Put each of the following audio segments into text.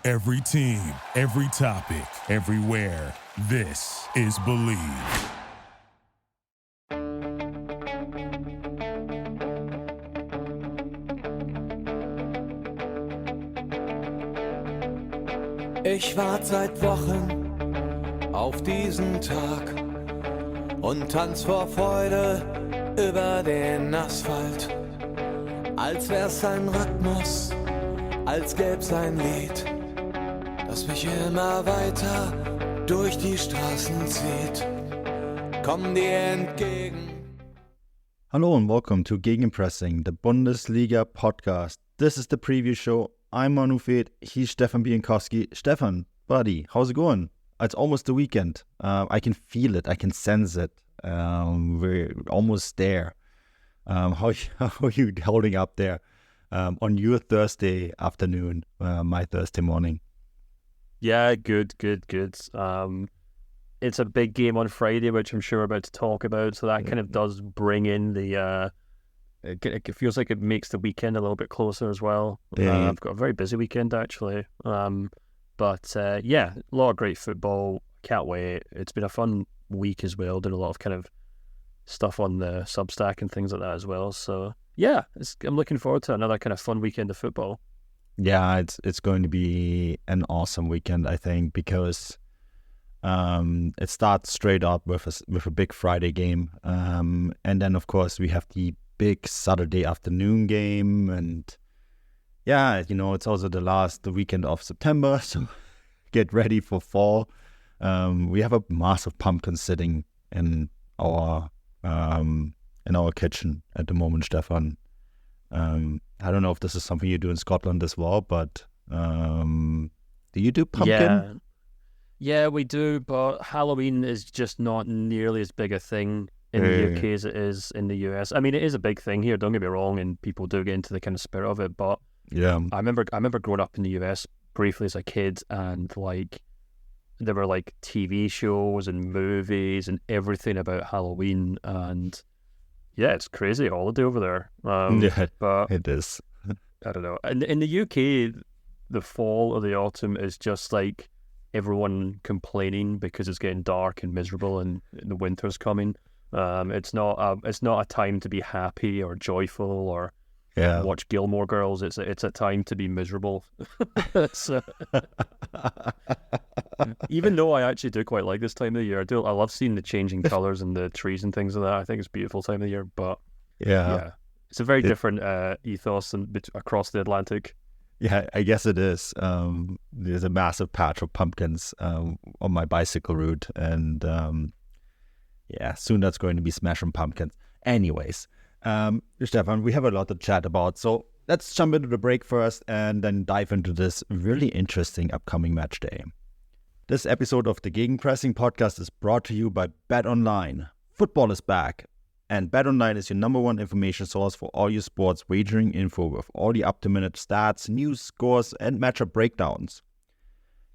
Every team, every topic, everywhere. This is Believe. Ich warte seit Wochen auf diesen Tag und tanz vor Freude über den Asphalt. Als wär's ein Rhythmus, als gäb's ein Lied, das mich immer weiter durch die Straßen zieht. Komm dir entgegen. Hello and welcome to Gegenpressing, the Bundesliga podcast. This is the preview show. I'm Manu and Stefan. He's Stefan Bienkowski. Stefan, buddy, how's it going? It's almost the weekend. I can feel it. I can sense it. We're almost there. How are you holding up there on your Thursday afternoon, my Thursday morning? Yeah, good. It's a big game on Friday, which I'm sure we're about to talk about. So that kind of does bring in the... It feels like it makes the weekend a little bit closer as well. I've got a very busy weekend, actually. But a lot of great football. Can't wait. It's been a fun week as well. Did a lot of kind of stuff on the Substack and things like that as well. So, yeah, I'm looking forward to another kind of fun weekend of football. Yeah, it's going to be an awesome weekend, I think, because it starts straight up with a big Friday game. And then, of course, we have the big Saturday afternoon game, and it's also the weekend of September, so get ready for fall. We have a massive pumpkin sitting in our kitchen at the moment, Stefan. I don't know if this is something you do in Scotland as well, but do you do pumpkin? Yeah, we do, but Halloween is just not nearly as big a thing in the UK as it is in the US. I mean, it is a big thing here, don't get me wrong, and people do get into the kind of spirit of it, but yeah, I remember growing up in the US briefly as a kid, and like there were like TV shows and movies and everything about Halloween, and yeah, it's crazy holiday over there. But it is. I don't know. In the UK, the fall or the autumn is just like everyone complaining because it's getting dark and miserable and the winter's coming. It's not a time to be happy or joyful or watch Gilmore Girls. It's a time to be miserable. So, even though I actually do quite like this time of the year, I love seeing the changing colors and the trees and things like that. I think it's a beautiful time of the year. But yeah, it's a very different ethos across the Atlantic. Yeah, I guess it is. There's a massive patch of pumpkins on my bicycle route, and soon that's going to be smashing pumpkins. Anyways, Stefan, we have a lot to chat about, so let's jump into the break first and then dive into this really interesting upcoming match day. This episode of the Gegenpressing podcast is brought to you by BetOnline. Football is back, and BetOnline is your number one information source for all your sports wagering info with all the up-to-minute stats, news, scores, and matchup breakdowns.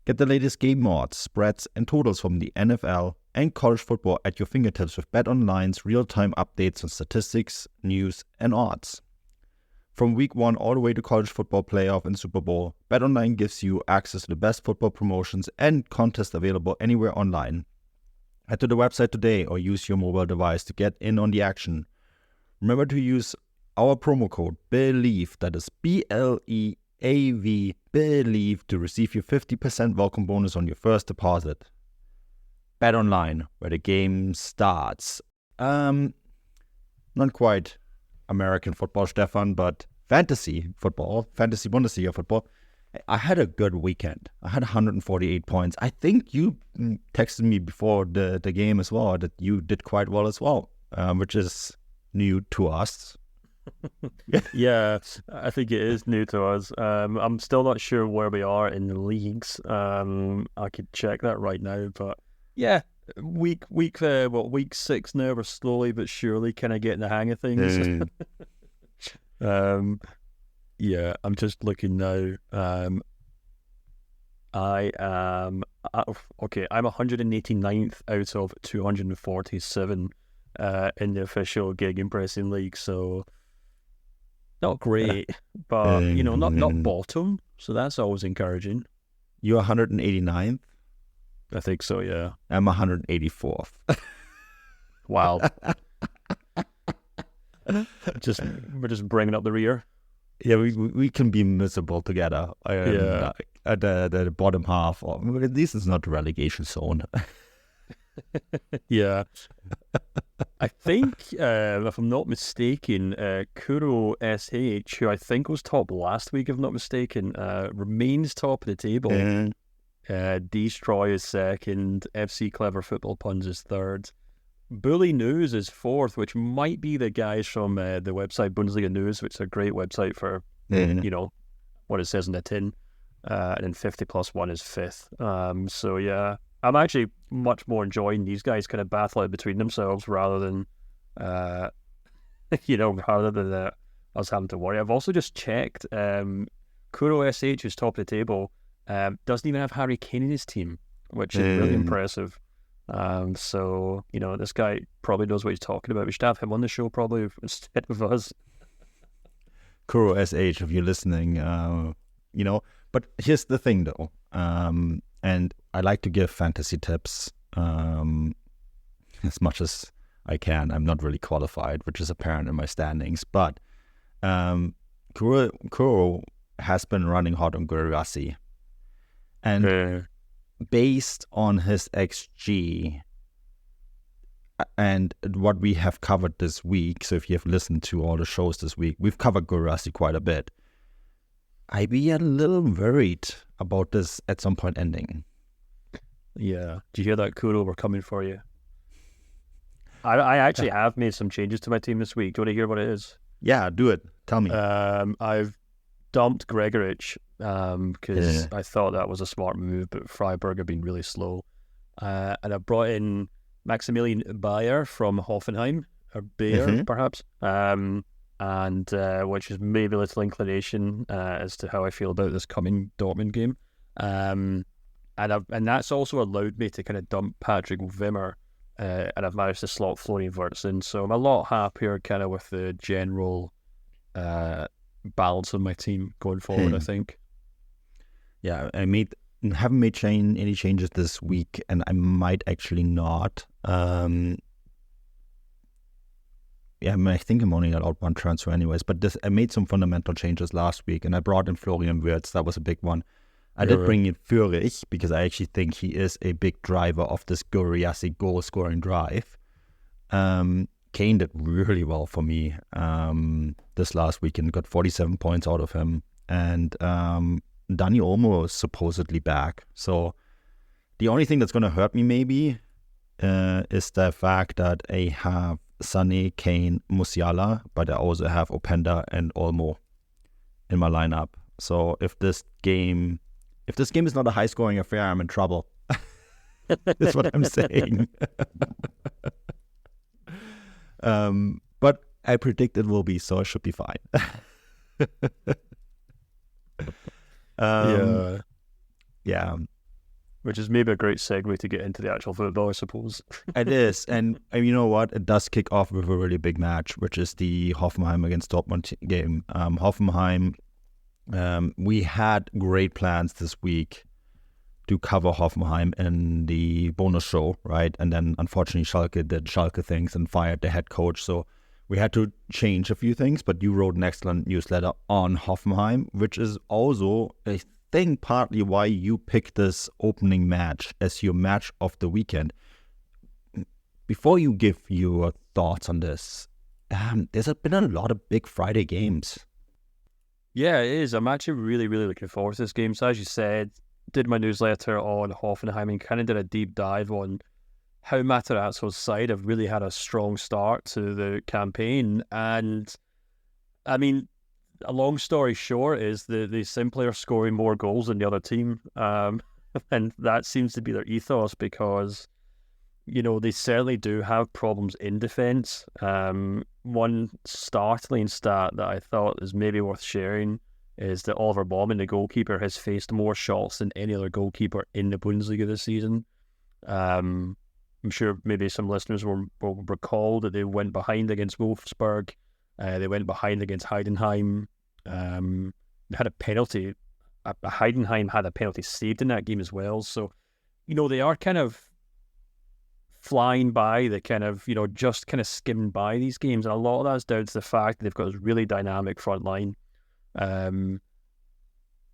Get the latest game odds, spreads, and totals from the NFL and college football at your fingertips with BetOnline's real-time updates on statistics, news, and odds. From Week 1 all the way to college football playoff and Super Bowl, BetOnline gives you access to the best football promotions and contests available anywhere online. Head to the website today or use your mobile device to get in on the action. Remember to use our promo code BELIEVE, that is BLEAV, BELIEVE, to receive your 50% welcome bonus on your first deposit. BetOnline, where the game starts. Not quite American football, Stefan, but fantasy football, fantasy Bundesliga football. I had a good weekend. I had 148 points. I think you texted me before the game as well that you did quite well as well, which is new to us. Yeah, I think it is new to us. I'm still not sure where we are in the leagues. I could check that right now, but yeah, week 6 now. We're slowly but surely kind of getting the hang of things. Yeah, I'm just looking now. I am okay. I'm 189th out of 247 in the official Gegenpressing League, so not great, but not bottom. So that's always encouraging. You're 189th? I think so, yeah. I'm 184th. Wow. We're just bringing up the rear. Yeah, we can be miserable together. Yeah. At the bottom half, or at least it's not the relegation zone. Yeah. I think, if I'm not mistaken, Kuro SH, who I think was top last week, if I'm not mistaken, remains top of the table. Destroy is second. FC Clever Football Puns is third. Bully News is fourth, which might be the guys from the website Bundesliga News, which is a great website for, what it says in the tin. And then 50 plus 1 is fifth. So yeah, I'm actually much more enjoying these guys kind of battle out between themselves rather than, us having to worry. I've also just checked, Kuro SH, who's top of the table, doesn't even have Harry Kane in his team, which is really impressive. So, this guy probably knows what he's talking about. We should have him on the show probably instead of us. Kuro SH, if you're listening, but here's the thing though, and I like to give fantasy tips as much as I can. I'm not really qualified, which is apparent in my standings, but Kuro has been running hot on Guirassy. And based on his XG and what we have covered this week, so if you have listened to all the shows this week, we've covered Guirassy quite a bit. I'd be a little worried about this at some point ending. Yeah. Do you hear that, Kuro? We're coming for you. I actually have made some changes to my team this week. Do you want to hear what it is? Yeah, do it. Tell me. I've dumped Gregoritsch because I thought that was a smart move, but Freiburg have been really slow. And I brought in Maximilian Bayer from Hoffenheim, or Bayer perhaps, and which is maybe a little inclination as to how I feel about this coming Dortmund game. And that's also allowed me to kind of dump Patrick Wimmer, and I've managed to slot Florian Wirtz in. So I'm a lot happier kind of with the general balance of my team going forward, I think. Yeah, I haven't made any changes this week, and I might actually not. I think I'm only allowed one transfer anyways, but I made some fundamental changes last week, and I brought in Florian Wirtz. That was a big one. I did bring in Führich because I actually think he is a big driver of this Guirassy goal-scoring drive. Kane did really well for me this last weekend, got 47 points out of him, and Dani Olmo is supposedly back. So the only thing that's going to hurt me maybe is the fact that I have Sané, Kane, Musiala, but I also have Openda and Olmo in my lineup. So if this game is not a high-scoring affair, I'm in trouble. That's what I'm saying. But I predict it will be, so it should be fine. Yeah. Which is maybe a great segue to get into the actual football, I suppose. It is, and you know what? It does kick off with a really big match, which is the Hoffenheim against Dortmund game. Hoffenheim, we had great plans this week to cover Hoffenheim in the bonus show, right? And then unfortunately Schalke did Schalke things and fired the head coach, so we had to change a few things, but you wrote an excellent newsletter on Hoffenheim, which is also, I think, partly why you picked this opening match as your match of the weekend. Before you give your thoughts on this, there's been a lot of big Friday games. Yeah, it is. I'm actually really, really looking forward to this game. So as you said, did my newsletter on Hoffenheim and kind of did a deep dive on how Materazzo's side have really had a strong start to the campaign. And I mean, a long story short is they simply are scoring more goals than the other team. And that seems to be their ethos because, they certainly do have problems in defence. One startling stat that I thought is maybe worth sharing is that Oliver Baumann, the goalkeeper, has faced more shots than any other goalkeeper in the Bundesliga this season. I'm sure maybe some listeners will recall that they went behind against Wolfsburg. They went behind against Heidenheim. They had a penalty Heidenheim had a penalty saved in that game as well. So, they are kind of flying by, they kind of, just kind of skimming by these games. And a lot of that's down to the fact that they've got this really dynamic front line. I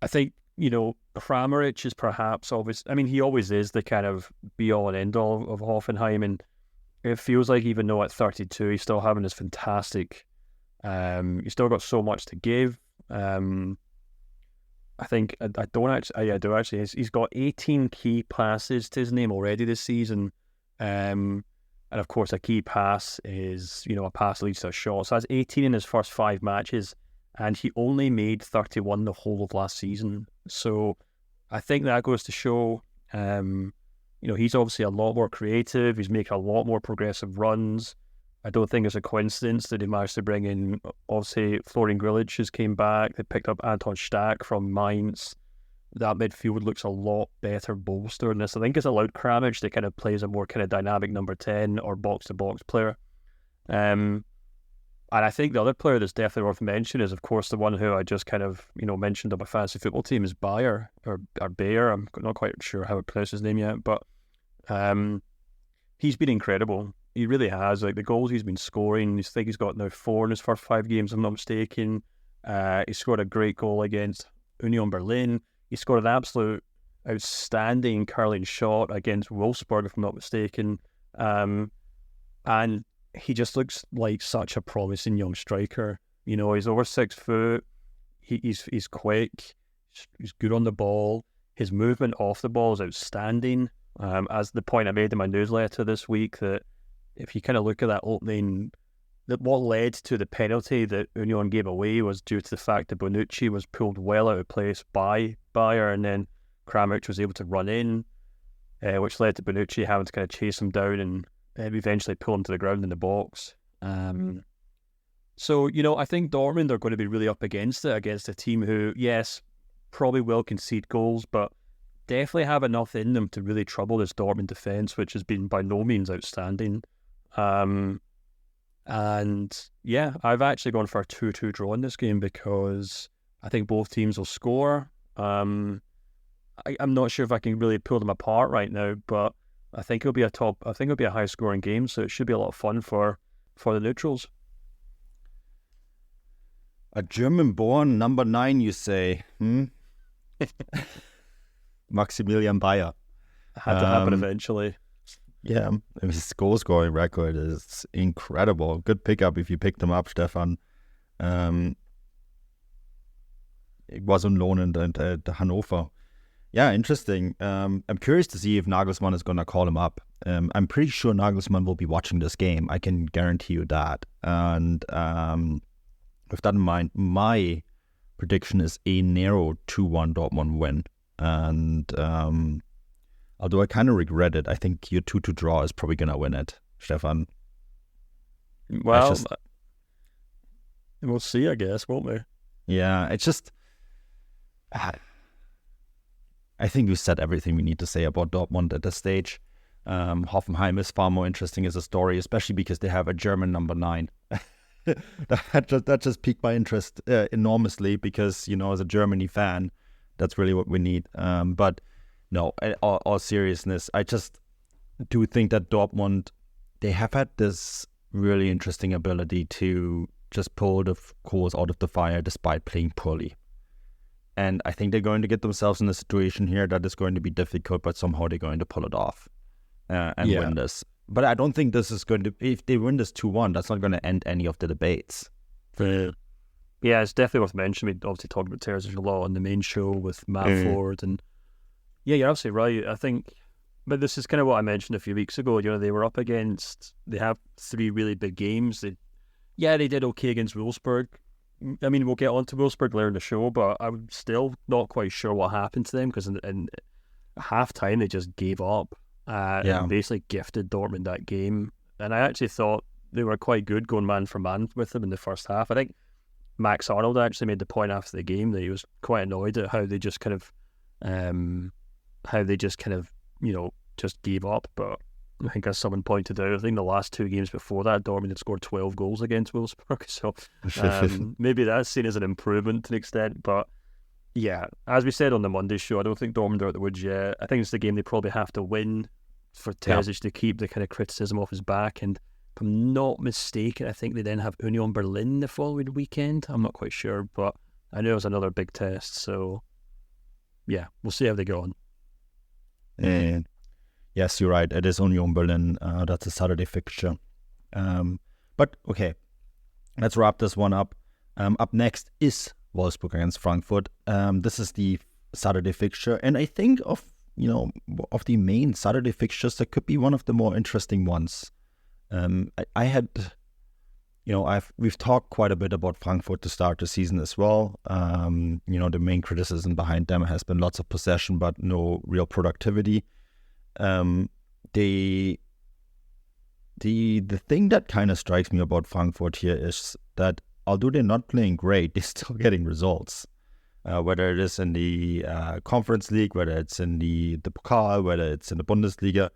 think, Kramaric is perhaps always, he always is the kind of be-all and end-all of Hoffenheim. And it feels like even though at 32, he's still having this fantastic, he's still got so much to give. I think, I do actually. He's got 18 key passes to his name already this season. And of course, a key pass is, a pass leads to a shot. So that's 18 in his first 5 matches. And he only made 31 the whole of last season. So I think that goes to show, he's obviously a lot more creative. He's making a lot more progressive runs. I don't think it's a coincidence that they managed to bring in, obviously, Florian Grillitsch has came back. They picked up Anton Stach from Mainz. That midfield looks a lot better bolstered. And this, I think, has allowed Kramaric to kind of play as a more kind of dynamic number 10 or box-to-box player. And I think the other player that's definitely worth mentioning is, of course, the one who I just kind of, mentioned on my fantasy football team is Bayer, or Bayer. I'm not quite sure how to pronounce his name yet, but he's been incredible. He really has. Like, the goals he's been scoring, I think he's got now 4 in his first 5 games, if I'm not mistaken. He scored a great goal against Union Berlin. He scored an absolute outstanding curling shot against Wolfsburg, if I'm not mistaken. And he just looks like such a promising young striker. He's over 6 foot. He's quick. He's good on the ball. His movement off the ball is outstanding. As the point I made in my newsletter this week, that if you kind of look at that opening, that what led to the penalty that Union gave away was due to the fact that Bonucci was pulled well out of place by Bayer, and then Kramaric was able to run in, which led to Bonucci having to kind of chase him down and eventually pull him to the ground in the box. So, I think Dortmund are going to be really up against it, against a team who, yes, probably will concede goals, but definitely have enough in them to really trouble this Dortmund defence, which has been by no means outstanding. And yeah, I've actually gone for a 2-2 draw in this game because I think both teams will score. I'm not sure if I can really pull them apart right now, but I think it'll be a high scoring game, so it should be a lot of fun for the neutrals. A German-born number 9, you say? Maximilian Bayer. Had to happen eventually. Yeah, his goal-scoring record is incredible. Good pickup if you picked him up, Stefan. It was on loan at Hannover. Yeah, interesting. I'm curious to see if Nagelsmann is going to call him up. I'm pretty sure Nagelsmann will be watching this game. I can guarantee you that. And with that in mind, my prediction is a narrow 2-1 Dortmund win. And although I kind of regret it, I think your 2-2 draw is probably going to win it, Stefan. Well, we'll see, I guess, won't we? Yeah, it's just... I think we said everything we need to say about Dortmund at this stage. Hoffenheim is far more interesting as a story, especially because they have a German number 9. that just piqued my interest enormously because, as a Germany fan, that's really what we need. But no, all seriousness, I just do think that Dortmund, they have had this really interesting ability to just pull the coals out of the fire despite playing poorly. And I think they're going to get themselves in a situation here that is going to be difficult, but somehow they're going to pull it off and win this. But I don't think this is going to, if they win this 2-1, that's not going to end any of the debates. Yeah, it's definitely worth mentioning. We obviously talked about Terzic a lot on the main show with Matt Ford. And yeah, you're absolutely right. I think, but this is kind of what I mentioned a few weeks ago. They were up against, they have 3 really big games. They did okay against Wolfsburg. We'll get on to Wolfsburg later in the show, but I'm still not quite sure what happened to them because in half-time they just gave up and basically gifted Dortmund that game. And I actually thought they were quite good going man for man with them in the first half. I think Max Arnold actually made the point after the game that he was quite annoyed at how they just kind of, just gave up. But I think as someone pointed out, I think the last 2 games before that, Dortmund had scored 12 goals against Wolfsburg. So maybe that's seen as an improvement to an extent. But Yeah, as we said on the Monday show, I don't think Dortmund are at the woods yet. I think it's the game they probably have to win for Terzic to keep the kind of criticism off his back. And if I'm not mistaken, I think they then have Union Berlin the following weekend. I'm not quite sure, but I know it's another big test. So, yeah, we'll see how they go on. And yes, you're right. It is Union Berlin. That's a Saturday fixture. But okay, let's wrap this one up. Up next is Wolfsburg against Frankfurt. This is the Saturday fixture, and I think of the main Saturday fixtures, that could be one of the more interesting ones. We've talked quite a bit about Frankfurt to start the season as well. The main criticism behind them has been lots of possession, but no real productivity. The thing that kind of strikes me about Frankfurt here is that although they're not playing great, they're still getting results. Whether it is in the Conference League, whether it's in the Pokal, whether it's in the Bundesliga,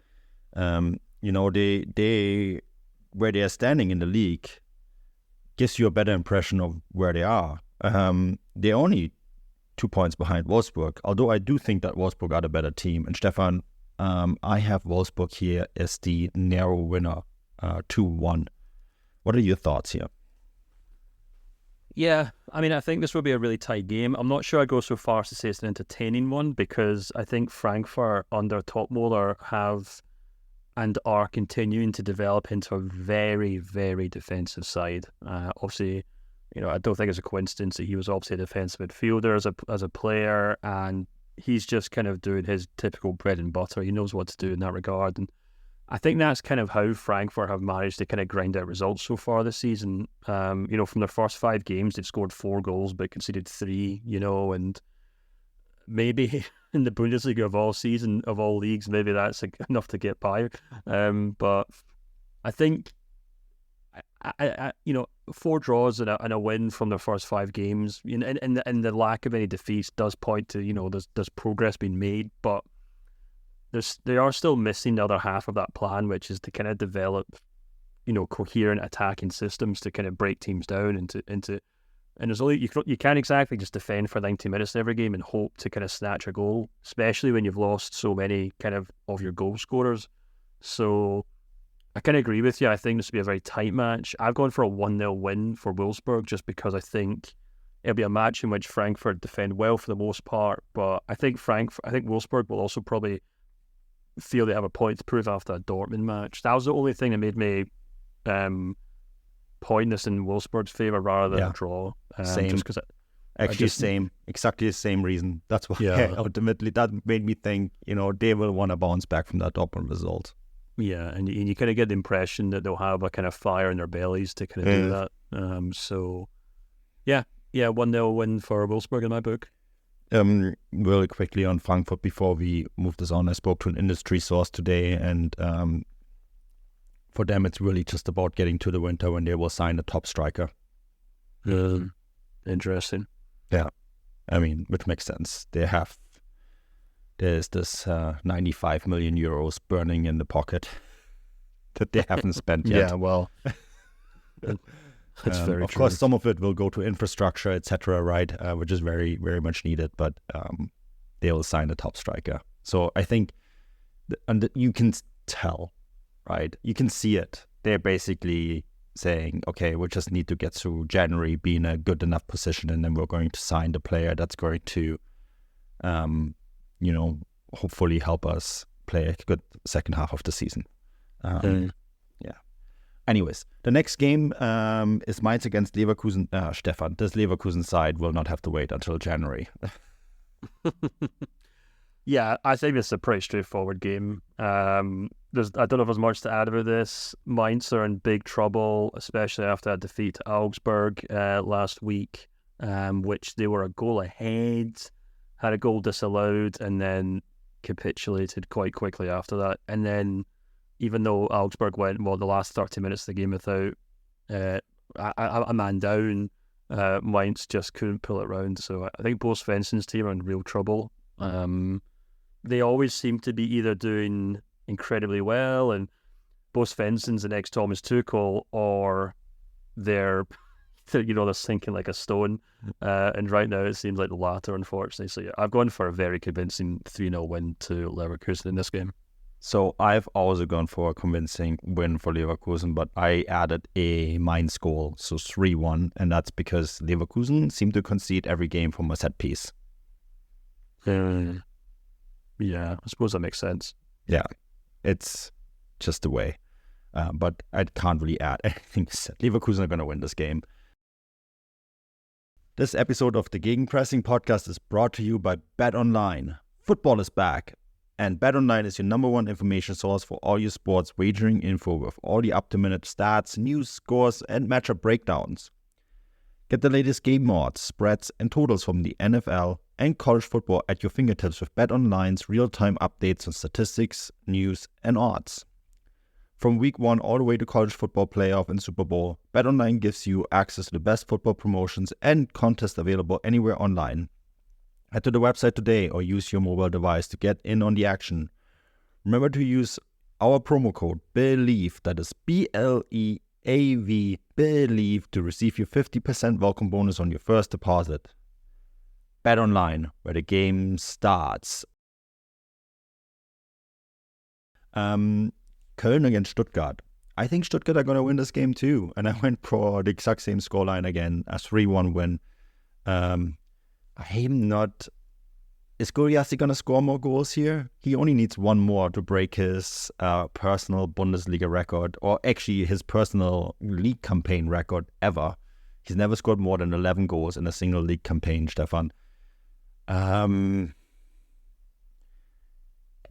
they where they are standing in the league gives you a better impression of where they are. They're only 2 points behind Wolfsburg, although I do think that Wolfsburg are the better team. And Stefan, I have Wolfsburg here as the narrow winner, 2-1. What are your thoughts here? Yeah, I mean, I think this will be a really tight game. I'm not sure I go so far as to say it's an entertaining one, because I think Frankfurt under Topmöller have and are continuing to develop into a very, very defensive side. Obviously, I don't think it's a coincidence that he was obviously a defensive midfielder as a player, and he's just kind of doing his typical bread and butter. He knows what to do in that regard, and I think that's kind of how Frankfurt have managed to kind of grind out results so far this season. From their first 5 games, they've scored 4 goals but conceded 3, and maybe in the Bundesliga of all leagues, maybe that's enough to get by. But I think, I 4 draws and a win from their first 5 games, and the lack of any defeats does point to, there's progress being made, but they are still missing the other half of that plan, which is to kind of develop, coherent attacking systems to kind of break teams down into. And there's only you can't exactly just defend for 90 minutes every game and hope to kind of snatch a goal, especially when you've lost so many kind of your goal scorers. So I kind of agree with you. I think this will be a very tight match. I've gone for a 1-0 win for Wolfsburg, just because I think it'll be a match in which Frankfurt defend well for the most part, but I think Wolfsburg will also probably feel they have a point to prove after a Dortmund match. That was the only thing that made me point this in Wolfsburg's favour rather than a draw. Same. Just because exactly the same reason. That's why ultimately that made me think, they will want to bounce back from that Dortmund result. Yeah, and you kind of get the impression that they'll have a kind of fire in their bellies to kind of do that. 1-0 win for Wolfsburg in my book. Really quickly on Frankfurt before we move this on, I spoke to an industry source today, and for them it's really just about getting to the winter when they will sign a top striker. Interesting. Yeah, I mean, which makes sense. There's this 95 million euros burning in the pocket that they haven't spent yet. Yeah, well, that's very of true. course, some of it will go to infrastructure, etc., right? Which is very, very much needed, but they will sign a top striker. So I think, you can tell, right? You can see it. They're basically saying, okay, we just need to get through January, be in a good enough position, and then we're going to sign the player that's going to, hopefully help us play a good second half of the season. Yeah. Anyways, the next game is Mainz against Leverkusen. Stefan, this Leverkusen side will not have to wait until January. Yeah, I think it's a pretty straightforward game. I don't know if there's much to add about this. Mainz are in big trouble, especially after a defeat to Augsburg last week, which they were a goal ahead, had a goal disallowed, and then capitulated quite quickly after that. And then, even though Augsburg went the last 30 minutes of the game without a man down, Mainz just couldn't pull it round. So I think Bo Svensson's team are in real trouble. They always seem to be either doing incredibly well, and Bo Svensson's the next Thomas Tuchel, or they're they're sinking like a stone. And right now it seems like the latter, unfortunately. So yeah, I've gone for a very convincing 3-0 win to Leverkusen in this game. So I've also gone for a convincing win for Leverkusen, but I added a Mainz goal, so 3-1, and that's because Leverkusen seem to concede every game from a set piece. Yeah, I suppose that makes sense. Yeah, it's just the way. But I can't really add anything. Leverkusen are going to win this game. This episode of the Gegenpressing podcast is brought to you by BetOnline. Football is back, and BetOnline is your number one information source for all your sports wagering info with all the up-to-minute stats, news, scores, and matchup breakdowns. Get the latest game odds, spreads, and totals from the NFL and college football at your fingertips with BetOnline's real-time updates on statistics, news, and odds. From week 1 all the way to college football playoff and Super Bowl, BetOnline gives you access to the best football promotions and contests available anywhere online. Head to the website today or use your mobile device to get in on the action. Remember to use our promo code BELIEVE, that is BLEAV, BELIEVE, to receive your 50% welcome bonus on your first deposit. BetOnline, where the game starts. Köln against Stuttgart. I think Stuttgart are going to win this game too. And I went for the exact same scoreline again, a 3-1 win. Is Goliassi going to score more goals here? He only needs one more to break his personal Bundesliga record, or actually his personal league campaign record ever. He's never scored more than 11 goals in a single league campaign, Stefan.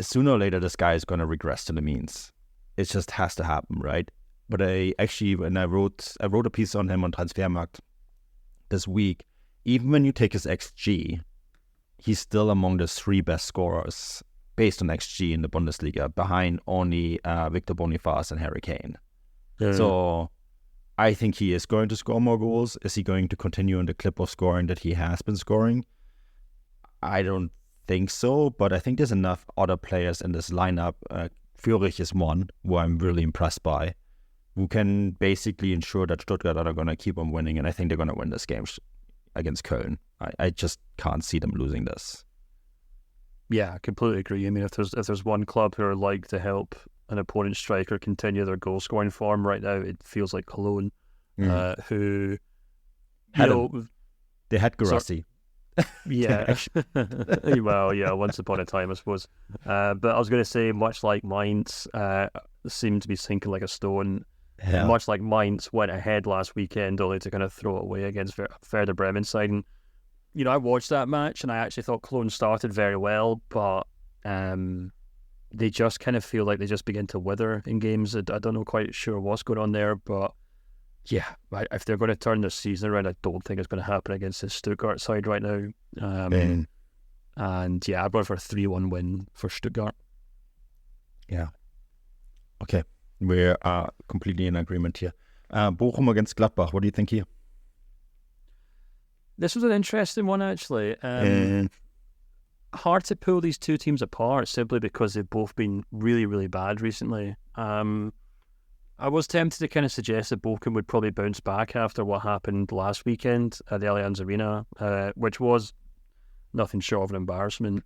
Sooner or later, this guy is going to regress to the means. It just has to happen, right? But I wrote a piece on him on Transfermarkt this week. Even when you take his XG, he's still among the 3 best scorers based on XG in the Bundesliga, behind only Victor Boniface and Harry Kane. Yeah. So I think he is going to score more goals. Is he going to continue in the clip of scoring that he has been scoring? I don't think so, but I think there's enough other players in this lineup. Führich is one who I'm really impressed by, who can basically ensure that Stuttgart are going to keep on winning, and I think they're going to win this game against Köln. I just can't see them losing this. Yeah, I completely agree. I mean, if there's one club who are like to help an opponent striker continue their goal scoring form right now, it feels like Cologne, who they had Guirassy. Yeah. Well, yeah, once upon a time, I suppose. But I was going to say, much like Mainz seemed to be sinking like a stone, much like Mainz went ahead last weekend only to kind of throw it away against Werder Bremen side. And, I watched that match and I actually thought Cologne started very well, but they just kind of feel like they just begin to wither in games. I don't know quite sure what's going on there, but yeah, if they're going to turn this season around, I don't think it's going to happen against the Stuttgart side right now. And yeah, I'd go for a 3-1 win for Stuttgart. Yeah. Okay, we're completely in agreement here. Bochum against Gladbach, what do you think here? This was an interesting one, actually. Hard to pull these two teams apart simply because they've both been really, really bad recently. I was tempted to kind of suggest that Bochum would probably bounce back after what happened last weekend at the Allianz Arena, which was nothing short of an embarrassment,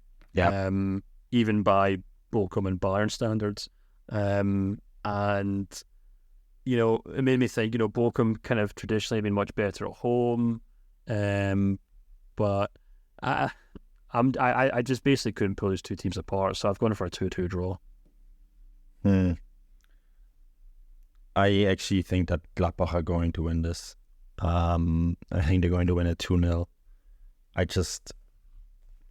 even by Bochum and Bayern standards. And, it made me think, Bochum kind of traditionally been much better at home, but I just basically couldn't pull these two teams apart, so I've gone for a 2-2 draw. I actually think that Gladbach are going to win this. I think they're going to win it 2-0. I just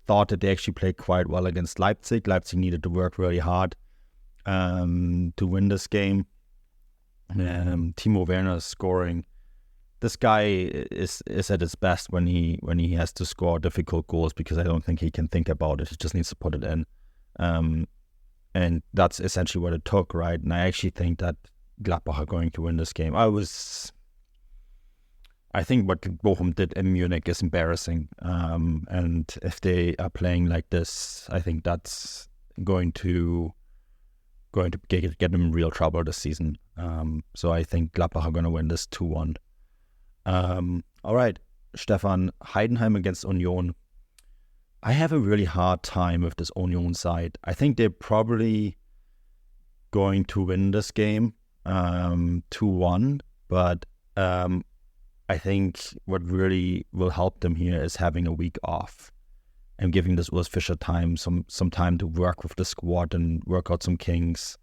thought that they actually played quite well against Leipzig. Leipzig needed to work really hard to win this game. Timo Werner is scoring. This guy is at his best when he has to score difficult goals, because I don't think he can think about it. He just needs to put it in. And that's essentially what it took, right? And I actually think that Gladbach are going to win this game. I think what Bochum did in Munich is embarrassing. And if they are playing like this, I think that's going to get them in real trouble this season. So I think Gladbach are going to win this 2-1. All right, Stefan, Heidenheim against Union. I have a really hard time with this Union side. I think they're probably going to win this game 2-1, but I think what really will help them here is having a week off and giving this Urs Fischer time, some time to work with the squad and work out some kinks.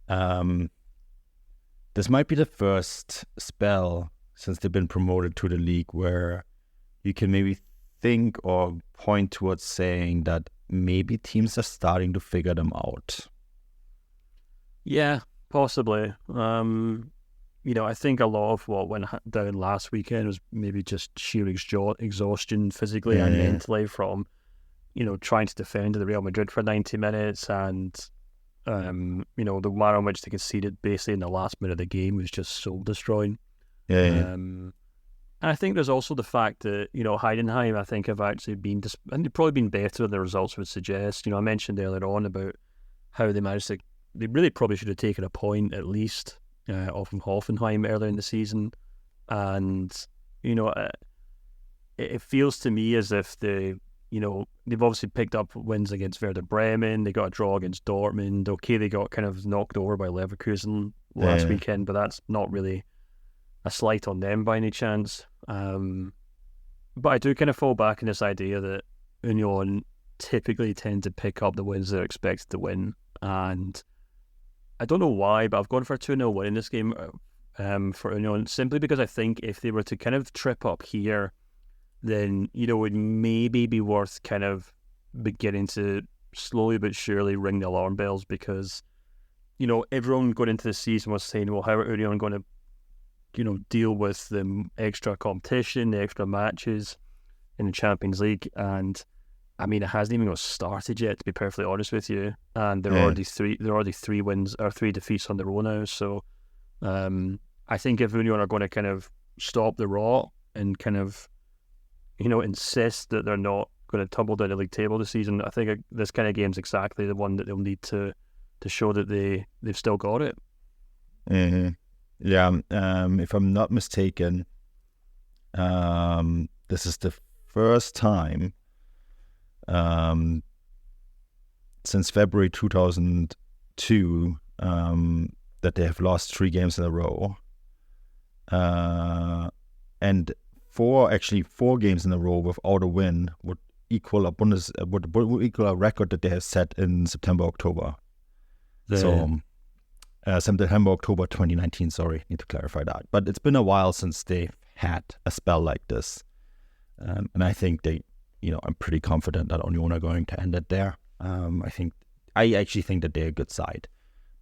This might be the first spell since they've been promoted to the league where you can maybe think or point towards saying that maybe teams are starting to figure them out. Yeah, possibly. I think a lot of what went down last weekend was maybe just sheer exhaustion physically and mentally from, trying to defend the Real Madrid for 90 minutes and, the manner in which they conceded basically in the last minute of the game was just soul destroying. And I think there's also the fact that, Heidenheim, I think, have actually been, and they've probably been better than the results would suggest. I mentioned earlier on about how they managed to, they really probably should have taken a point at least off of Hoffenheim earlier in the season. And, it feels to me as if they've obviously picked up wins against Werder Bremen. They got a draw against Dortmund. Okay, they got kind of knocked over by Leverkusen last weekend, but that's not really a slight on them by any chance. But I do kind of fall back in this idea that Union typically tend to pick up the wins they're expected to win. And I don't know why, but I've gone for a 2-0 win in this game for Union, simply because I think if they were to kind of trip up here, then, it would maybe be worth kind of beginning to slowly but surely ring the alarm bells because, everyone going into the season was saying, well, how are Union going to deal with the extra competition, the extra matches in the Champions League, and I mean, it hasn't even got started yet, to be perfectly honest with you. And they're already three wins or 3 defeats on the row now. So, I think if Union are going to kind of stop the rot and kind of, insist that they're not going to tumble down the league table this season, I think this kind of game's exactly the one that they'll need to show that they've still got it. Mm-hmm. Yeah, if I'm not mistaken, this is the first time since February 2002 that they have lost 3 games in a row, and 4 games in a row without a win would equal a record that they have set in September-October. September-October 2019, sorry, need to clarify that. But it's been a while since they've had a spell like this. And I think I'm pretty confident that Union are going to end it there. I actually think that they're a good side.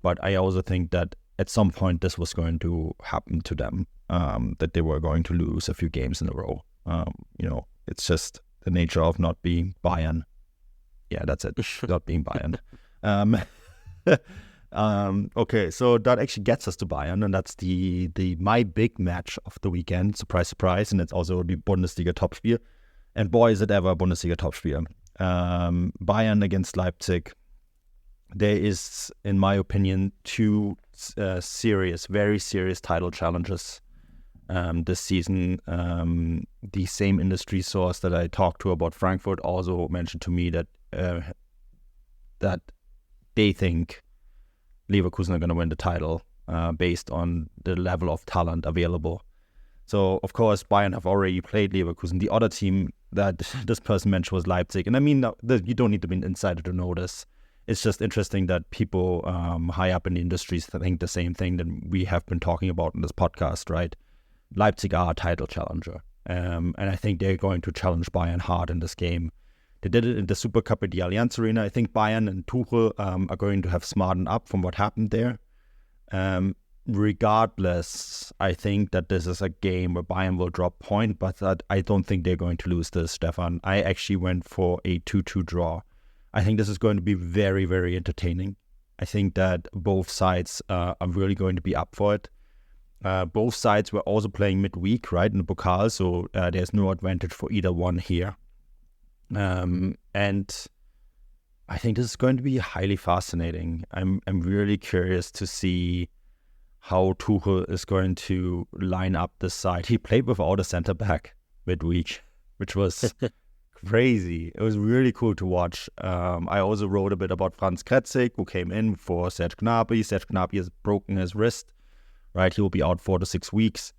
But I also think that at some point this was going to happen to them, that they were going to lose a few games in a row. It's just the nature of not being Bayern. Yeah, that's it. Not being Bayern. Okay, so that actually gets us to Bayern, and that's the my big match of the weekend. Surprise, surprise, and it's also the Bundesliga Topspiel. And boy, is it ever a Bundesliga Topspiel. Bayern against Leipzig. There is, in my opinion, 2 very serious title challenges this season. The same industry source that I talked to about Frankfurt also mentioned to me that they think Leverkusen are going to win the title based on the level of talent available. So, of course, Bayern have already played Leverkusen. The other team that this person mentioned was Leipzig. And I mean, you don't need to be an insider to know this. It's just interesting that people high up in the industries think the same thing that we have been talking about in this podcast, right? Leipzig are a title challenger. And I think they're going to challenge Bayern hard in this game. They did it in the Super Cup at the Allianz Arena. I think Bayern and Tuchel are going to have smartened up from what happened there. Regardless, I think that this is a game where Bayern will drop point, but I don't think they're going to lose this, Stefan. I actually went for a 2-2 draw. I think this is going to be very, very entertaining. I think that both sides are really going to be up for it. Both sides were also playing midweek, right, in the Pokal, so there's no advantage for either one here. And I think this is going to be highly fascinating. I'm really curious to see how Tuchel is going to line up this side. He played without a center back midweek, which was crazy. It was really cool to watch. I also wrote a bit about Franz Kretzig, who came in for Serge Gnabry. Serge Gnabry has broken his wrist, right? He will be out 4 to 6 weeks.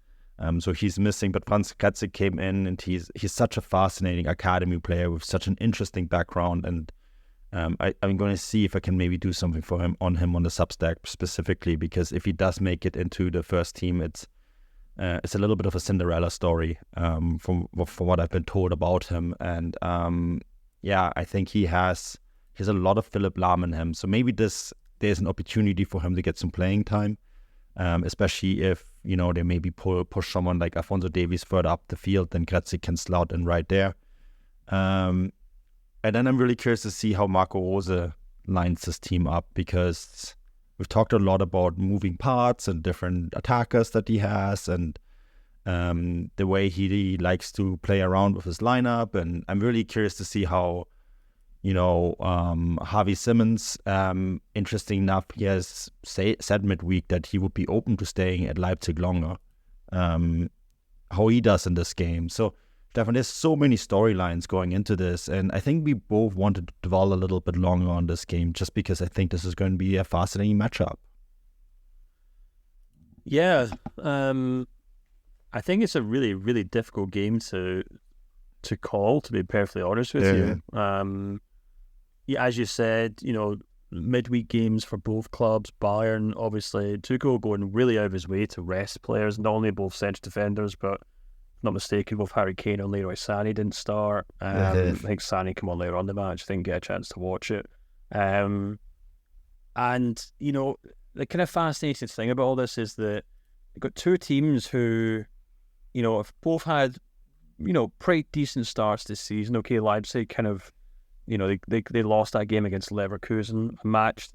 So he's missing, but Franz Kretzig came in, and he's such a fascinating academy player with such an interesting background. And I'm going to see if I can maybe do something for him on the Substack specifically, because if he does make it into the first team, it's a little bit of a Cinderella story from what I've been told about him. And I think he has a lot of Philipp Lahm in him. So maybe there's an opportunity for him to get some playing time, especially if they maybe push someone like Alphonso Davies further up the field, then Kretzig can slot in right there. And then I'm really curious to see how Marco Rose lines this team up, because we've talked a lot about moving parts and different attackers that he has, and the way he likes to play around with his lineup. And I'm really curious to see how, Javi Simmons, interesting enough, he has said midweek that he would be open to staying at Leipzig longer, how he does in this game. So, Stefan, there's so many storylines going into this, and I think we both wanted to dwell a little bit longer on this game, just because I think this is going to be a fascinating matchup. Yeah, I think it's a really, really difficult game to call, to be perfectly honest with you. As you said, midweek games for both clubs. Bayern, obviously, Tuchel going really out of his way to rest players, not only both centre defenders, but if not mistaken, both Harry Kane and Leroy Sané didn't start. I think Sané came on later on the match, didn't get a chance to watch it. And, the kind of fascinating thing about all this is that you've got two teams who, have both had, pretty decent starts this season. Okay, Leipzig kind of, they lost that game against Leverkusen, a match,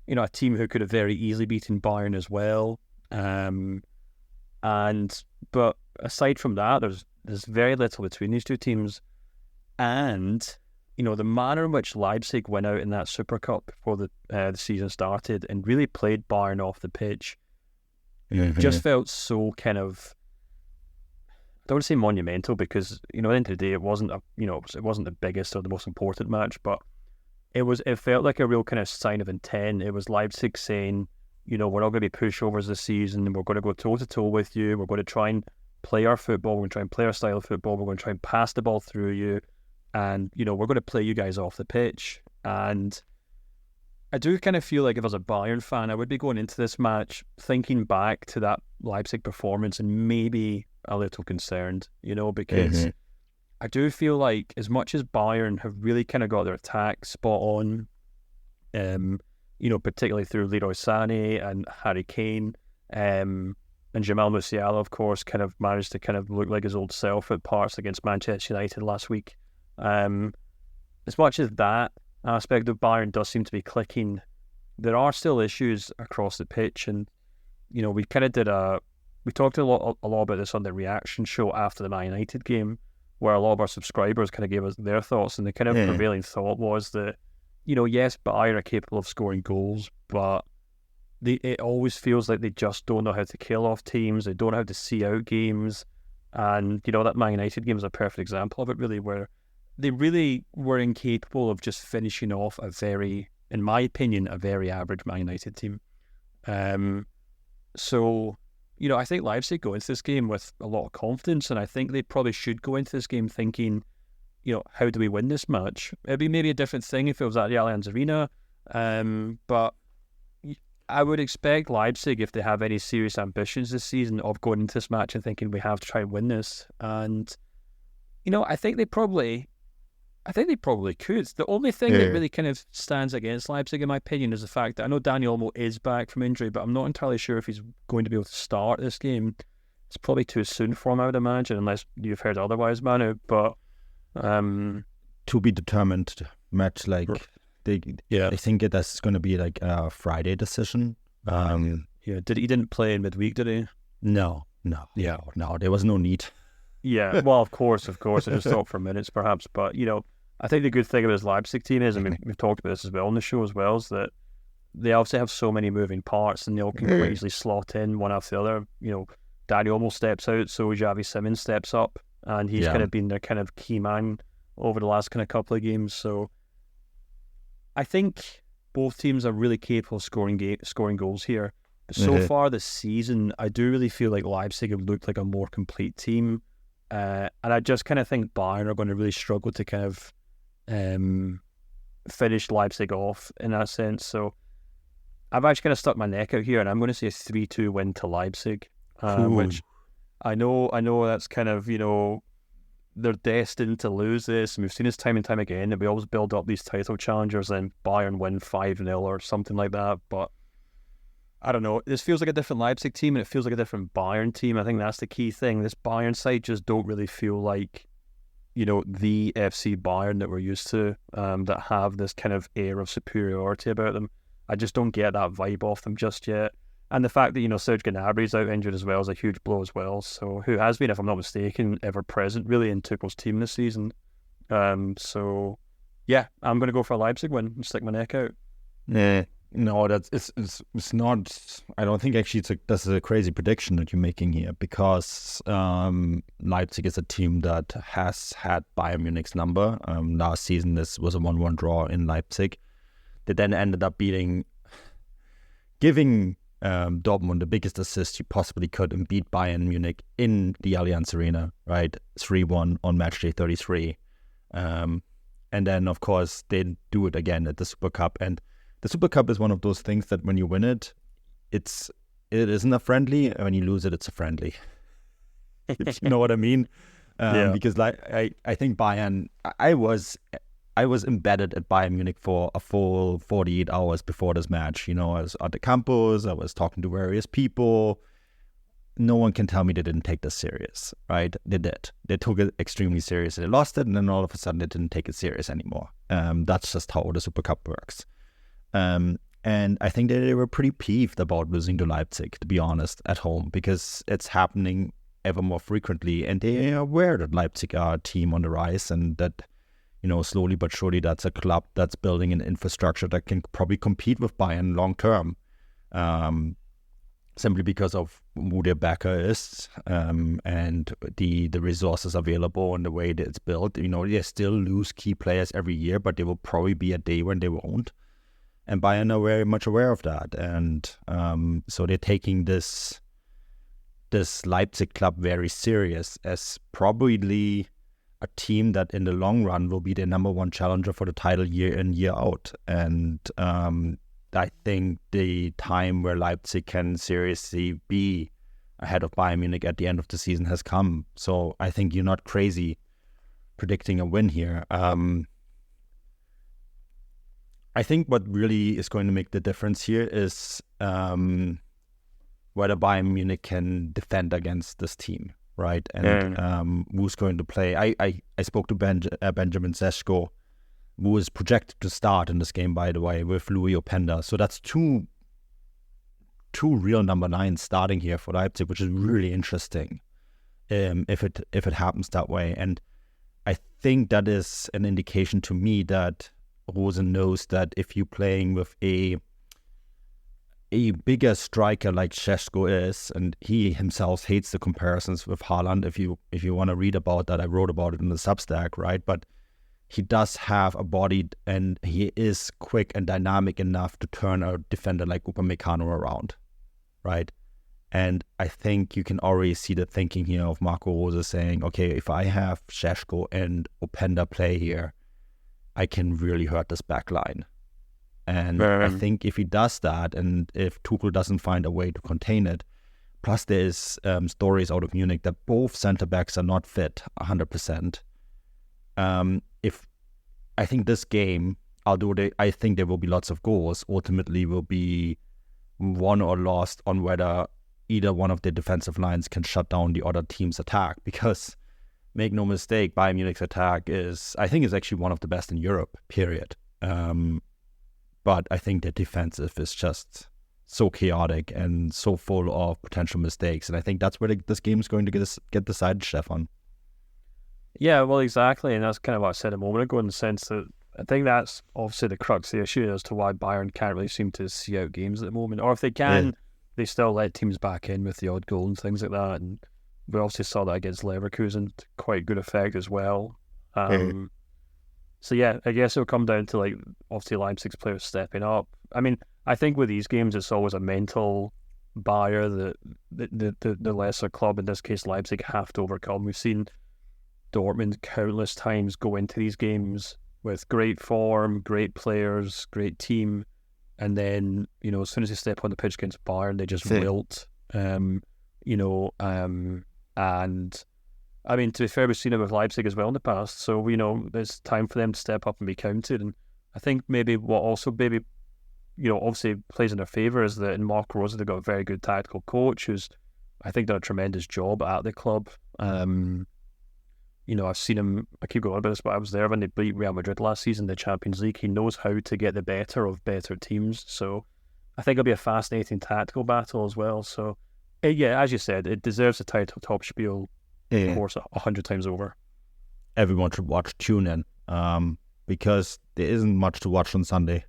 a team who could have very easily beaten Bayern as well. But aside from that, there's very little between these two teams. And, the manner in which Leipzig went out in that Super Cup before the season started and really played Bayern off the pitch, just felt so kind of, I don't want to say monumental, because at the end of the day it wasn't the biggest or the most important match, but it felt like a real kind of sign of intent. It was Leipzig saying, we're not going to be pushovers this season, and we're going to go toe to toe with you. We're going to try and play our football. We're going to try and play our style of football. We're going to try and pass the ball through you, and we're going to play you guys off the pitch. And I do kind of feel like if I was a Bayern fan, I would be going into this match thinking back to that Leipzig performance and maybe a little concerned, because I do feel like as much as Bayern have really kind of got their attack spot on, particularly through Leroy Sané and Harry Kane, and Jamal Musiala, of course, kind of managed to kind of look like his old self at parts against Manchester United last week. As much as that aspect of Bayern does seem to be clicking, there are still issues across the pitch, and we kind of we talked a lot about this on the reaction show after the Man United game, where a lot of our subscribers kind of gave us their thoughts, and the kind of prevailing thought was that, yes, Bayern are capable of scoring goals, but it always feels like they just don't know how to kill off teams. They don't know how to see out games, and that Man United game is a perfect example of it, really, where they really were incapable of just finishing off in my opinion, a very average Man United team. So, I think Leipzig go into this game with a lot of confidence, and I think they probably should go into this game thinking, how do we win this match? It'd be maybe a different thing if it was at the Allianz Arena, but I would expect Leipzig, if they have any serious ambitions this season, of going into this match and thinking we have to try and win this. And, I think they probably could. The only thing that really kind of stands against Leipzig, in my opinion, is the fact that I know Dani Olmo is back from injury, but I'm not entirely sure if he's going to be able to start this game. It's probably too soon for him, I would imagine, unless you've heard otherwise, Manu. But to be determined match, like they think that's going to be like a Friday decision. He didn't play in midweek, did he? No, there was no need. Yeah, well, of course. I just thought for minutes, perhaps. But, I think the good thing about this Leipzig team is, we've talked about this as well on the show as well, is that they obviously have so many moving parts, and they all can quite easily slot in one after the other. Danny almost steps out, so Xavi Simons steps up, and he's kind of been their kind of key man over the last kind of couple of games. So I think both teams are really capable of scoring goals here. But so far this season, I do really feel like Leipzig have looked like a more complete team. And I just kind of think Bayern are going to really struggle to kind of finish Leipzig off in that sense. So I've actually kind of stuck my neck out here, and I'm going to say a 3-2 win to Leipzig, which I know that's kind of, they're destined to lose this. And we've seen this time and time again, that we always build up these title challengers and Bayern win 5-0 or something like that. But I don't know. This feels like a different Leipzig team, and it feels like a different Bayern team. I think that's the key thing. This Bayern side just don't really feel like, the FC Bayern that we're used to, that have this kind of air of superiority about them. I just don't get that vibe off them just yet. And the fact that, Serge Gnabry's out injured as well is a huge blow as well. So who has been, if I'm not mistaken, ever present really in Tuchel's team this season. So yeah, I'm going to go for a Leipzig win and stick my neck out. Yeah. No, it's not. I don't think actually this is a crazy prediction that you're making here, because Leipzig is a team that has had Bayern Munich's number. Last season, this was a 1-1 draw in Leipzig. They then ended up giving Dortmund the biggest assist you possibly could, and beat Bayern Munich in the Allianz Arena, right? 3-1 on matchday 33. And then, of course, they do it again at the Super Cup. And the Super Cup is one of those things that when you win it, it isn't a friendly, and when you lose it, it's a friendly. If you know what I mean? Because I think Bayern, I was embedded at Bayern Munich for a full 48 hours before this match. I was at the campus, I was talking to various people. No one can tell me they didn't take this serious, right? They did. They took it extremely serious. They lost it, and then all of a sudden they didn't take it serious anymore. That's just how the Super Cup works. And I think that they were pretty peeved about losing to Leipzig, to be honest, at home, because it's happening ever more frequently, and they are aware that Leipzig are a team on the rise, and that, slowly but surely that's a club that's building an infrastructure that can probably compete with Bayern long term, simply because of who their backer is, and the resources available and the way that it's built. They still lose key players every year, but there will probably be a day when they won't. And Bayern are very much aware of that. And so they're taking this Leipzig club very serious, as probably a team that in the long run will be their number one challenger for the title year in, year out. And I think the time where Leipzig can seriously be ahead of Bayern Munich at the end of the season has come. So I think you're not crazy predicting a win here. I think what really is going to make the difference here is whether Bayern Munich can defend against this team, right? And who's going to play. I spoke to Benjamin Sesko, who is projected to start in this game, by the way, with Louis Openda. So that's two real number 9s starting here for Leipzig, which is really interesting if it happens that way. And I think that is an indication to me that Rosen knows that if you're playing with a bigger striker like Šeško is, and he himself hates the comparisons with Haaland. If you want to read about that, I wrote about it in the Substack, right? But he does have a body, and he is quick and dynamic enough to turn a defender like Upamecano around, right? And I think you can already see the thinking here of Marco Rose saying, okay, if I have Šeško and Openda play here, I can really hurt this back line. And I think if he does that, and if Tuchel doesn't find a way to contain it, plus there's stories out of Munich that both center-backs are not fit 100%. If I think this game, although I think there will be lots of goals, ultimately will be won or lost on whether either one of the defensive lines can shut down the other team's attack. Because make no mistake, Bayern Munich's attack is actually one of the best in Europe, period. But I think the defensive is just so chaotic and so full of potential mistakes. And I think that's where this game is going to get decided, Stefan. Yeah, well, exactly. And that's kind of what I said a moment ago, in the sense that I think that's obviously the crux of the issue as to why Bayern can't really seem to see out games at the moment. Or if they can, they still let teams back in with the odd goal and things like that. And we obviously saw that against Leverkusen to quite good effect as well. So yeah, I guess it'll come down to like obviously Leipzig's players stepping up. I mean, I think with these games, it's always a mental barrier that the lesser club, in this case Leipzig, have to overcome. We've seen Dortmund countless times go into these games with great form, great players, great team, and then, you know, as soon as they step on the pitch against Bayern, they just wilt. And I mean, to be fair, we've seen it with Leipzig as well in the past. So, you know, it's time for them to step up and be counted. And I think maybe what also obviously plays in their favour is that in Marco Rose, they've got a very good tactical coach who's, I think, done a tremendous job at the club. You know, I've seen him, I keep going about this, but I was there when they beat Real Madrid last season in the Champions League. He knows how to get the better of better teams. So I think it'll be a fascinating tactical battle as well. So, yeah, as you said, it deserves a title top spiel, of course, 100 times over. Everyone should tune in, because there isn't much to watch on Sunday.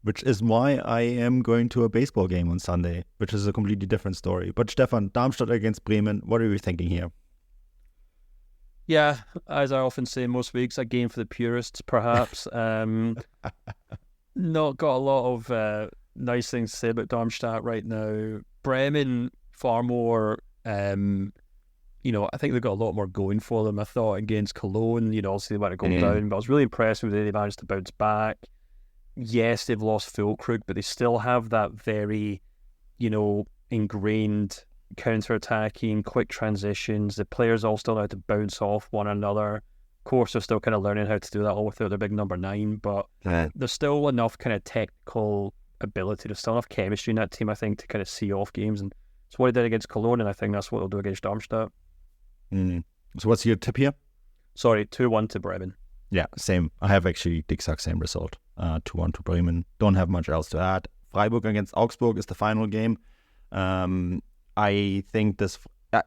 Which is why I am going to a baseball game on Sunday, which is a completely different story. But Stefan, Darmstadt against Bremen, what are you thinking here? Yeah, as I often say most weeks, a game for the purists, perhaps. Not got a lot of nice things to say about Darmstadt right now. Bremen, far more... I think they've got a lot more going for them. I thought against Cologne, obviously they went to go down, but I was really impressed with the way they managed to bounce back. Yes, they've lost Füllkrug, but they still have that very, ingrained counter-attacking, quick transitions. The players all still know how to bounce off one another. Of course, they're still kind of learning how to do that all without their big number 9, but there's still enough kind of technical ability. There's still enough chemistry in that team, I think, to kind of see off games. And it's what they did against Cologne, and I think that's what they'll do against Darmstadt. So what's your tip here? Sorry, 2-1 to Bremen. Yeah, same. I have actually the exact same result. 2-1 to Bremen. Don't have much else to add. Freiburg against Augsburg is the final game. I think this...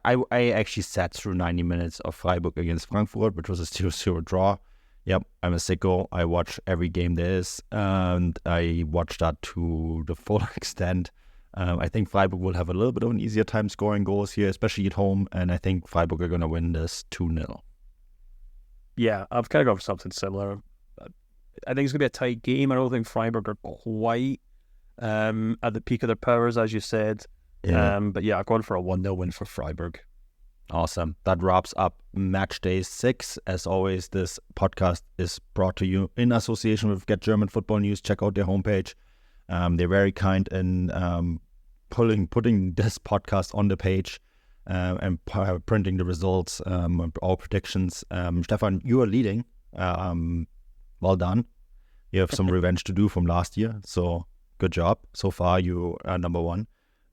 I actually sat through 90 minutes of Freiburg against Frankfurt, which was a 0-0 draw. Yep, I'm a sicko. I watch every game there is, and I watched that to the full extent. I think Freiburg will have a little bit of an easier time scoring goals here, especially at home, and I think Freiburg are going to win this 2-0. Yeah, I've kind of gone for something similar. I think it's going to be a tight game. I don't think Freiburg are quite at the peak of their powers, as you said. Yeah. But yeah, I've gone for a 1-0 win for Freiburg. Awesome. That wraps up Matchday 6. As always, this podcast is brought to you in association with Get German Football News. Check out their homepage. They're very kind in putting this podcast on the page and printing the results, all predictions. Stefan, you are leading. Well done. You have some revenge to do from last year, so good job. So far, you are number 1.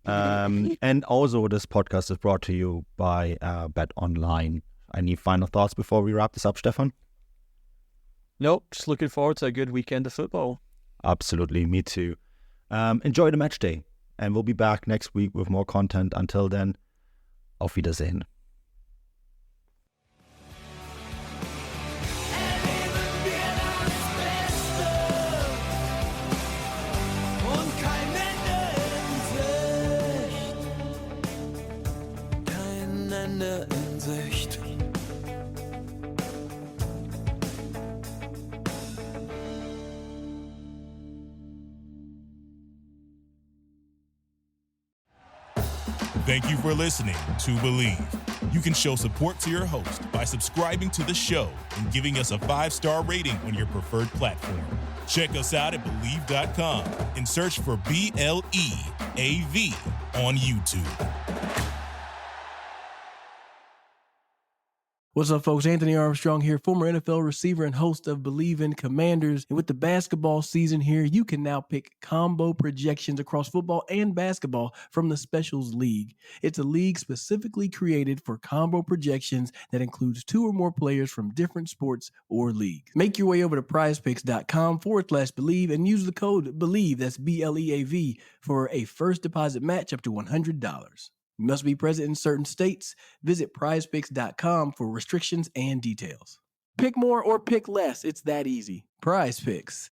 And also, this podcast is brought to you by Bet Online. Any final thoughts before we wrap this up, Stefan? Nope, just looking forward to a good weekend of football. Absolutely, me too. Enjoy the match day, and we'll be back next week with more content. Until then, auf Wiedersehen. In Sicht. Thank you for listening to Believe. You can show support to your host by subscribing to the show and giving us a 5-star rating on your preferred platform. Check us out at Believe.com and search for BLEAV on YouTube. What's up, folks? Anthony Armstrong here, former NFL receiver and host of Believe in Commanders. And with the basketball season here, you can now pick combo projections across football and basketball from the Specials League. It's a league specifically created for combo projections that includes 2 or more players from different sports or leagues. Make your way over to prizepicks.com/believe and use the code BELIEVE, that's BLEAV, for a first deposit match up to $100. You must be present in certain states. Visit prizepicks.com for restrictions and details. Pick more or pick less. It's that easy. Prize Picks.